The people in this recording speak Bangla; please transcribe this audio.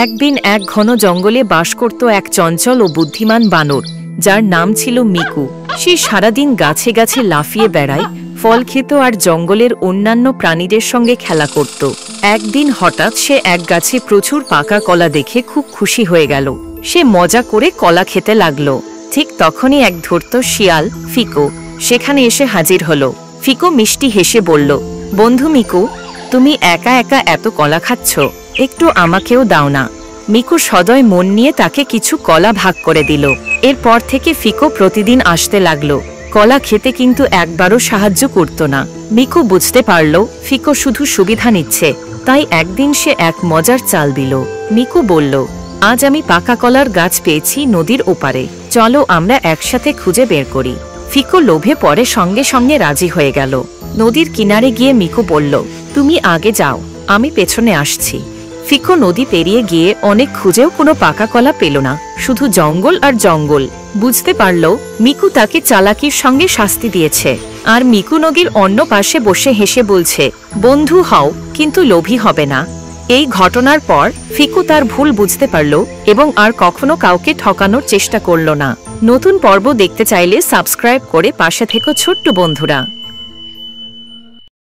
একদিন এক ঘন জঙ্গলে বাস করত এক চঞ্চল ও বুদ্ধিমান বানর, যার নাম ছিল মিকু। সে সারাদিন গাছে গাছে লাফিয়ে বেড়ায়, ফল খেত আর জঙ্গলের অন্যান্য প্রাণীদের সঙ্গে খেলা করত। একদিন হঠাৎ সে এক গাছে প্রচুর পাকা কলা দেখে খুব খুশি হয়ে গেল। সে মজা করে কলা খেতে লাগলো। ঠিক তখনই এক ধূর্ত শিয়াল ফিকো সেখানে এসে হাজির হলো। ফিকো মিষ্টি হেসে বলল, বন্ধু মিকু, তুমি একা একা এত কলা খাচ্ছ, একটু আমাকেও দাও না। মিকু সদয় মন নিয়ে তাকে কিছু কলা ভাগ করে দিল। এরপর থেকে ফিকো প্রতিদিন আসতে লাগলো। কলা খেতে কিন্তু একবারও সাহায্য করত না। মিকু বুঝতে পারল ফিকো শুধু সুবিধা নিচ্ছে, তাই একদিন সে এক মজার চাল দিল। মিকু বলল, আজ আমি পাকা কলার গাছ পেয়েছি নদীর ওপারে, চলো আমরা একসাথে খুঁজে বের করি। ফিকো লোভে পরে সঙ্গে সঙ্গে রাজি হয়ে গেল। নদীর কিনারে গিয়ে মিকু বলল, তুমি আগে যাও, আমি পেছনে আসছি। ফিকো নদী পেরিয়ে গিয়ে অনেক খুঁজেও কোনো পাকা কলা পেল না, শুধু জঙ্গল আর জঙ্গল। বুঝতে পারল মিকু তাকে চালাকির সঙ্গে শাস্তি দিয়েছে। আর মিকু নদীর অন্য পাশে বসে হেসে বলছে, বন্ধু হও কিন্তু লোভী হবে না। এই ঘটনার পর ফিকু তার ভুল বুঝতে পারল এবং আর কখনো কাউকে ঠকানোর চেষ্টা করল না। নতুন পর্ব দেখতে চাইলে সাবস্ক্রাইব করে পাশে থেকো ছোট্ট বন্ধুরা।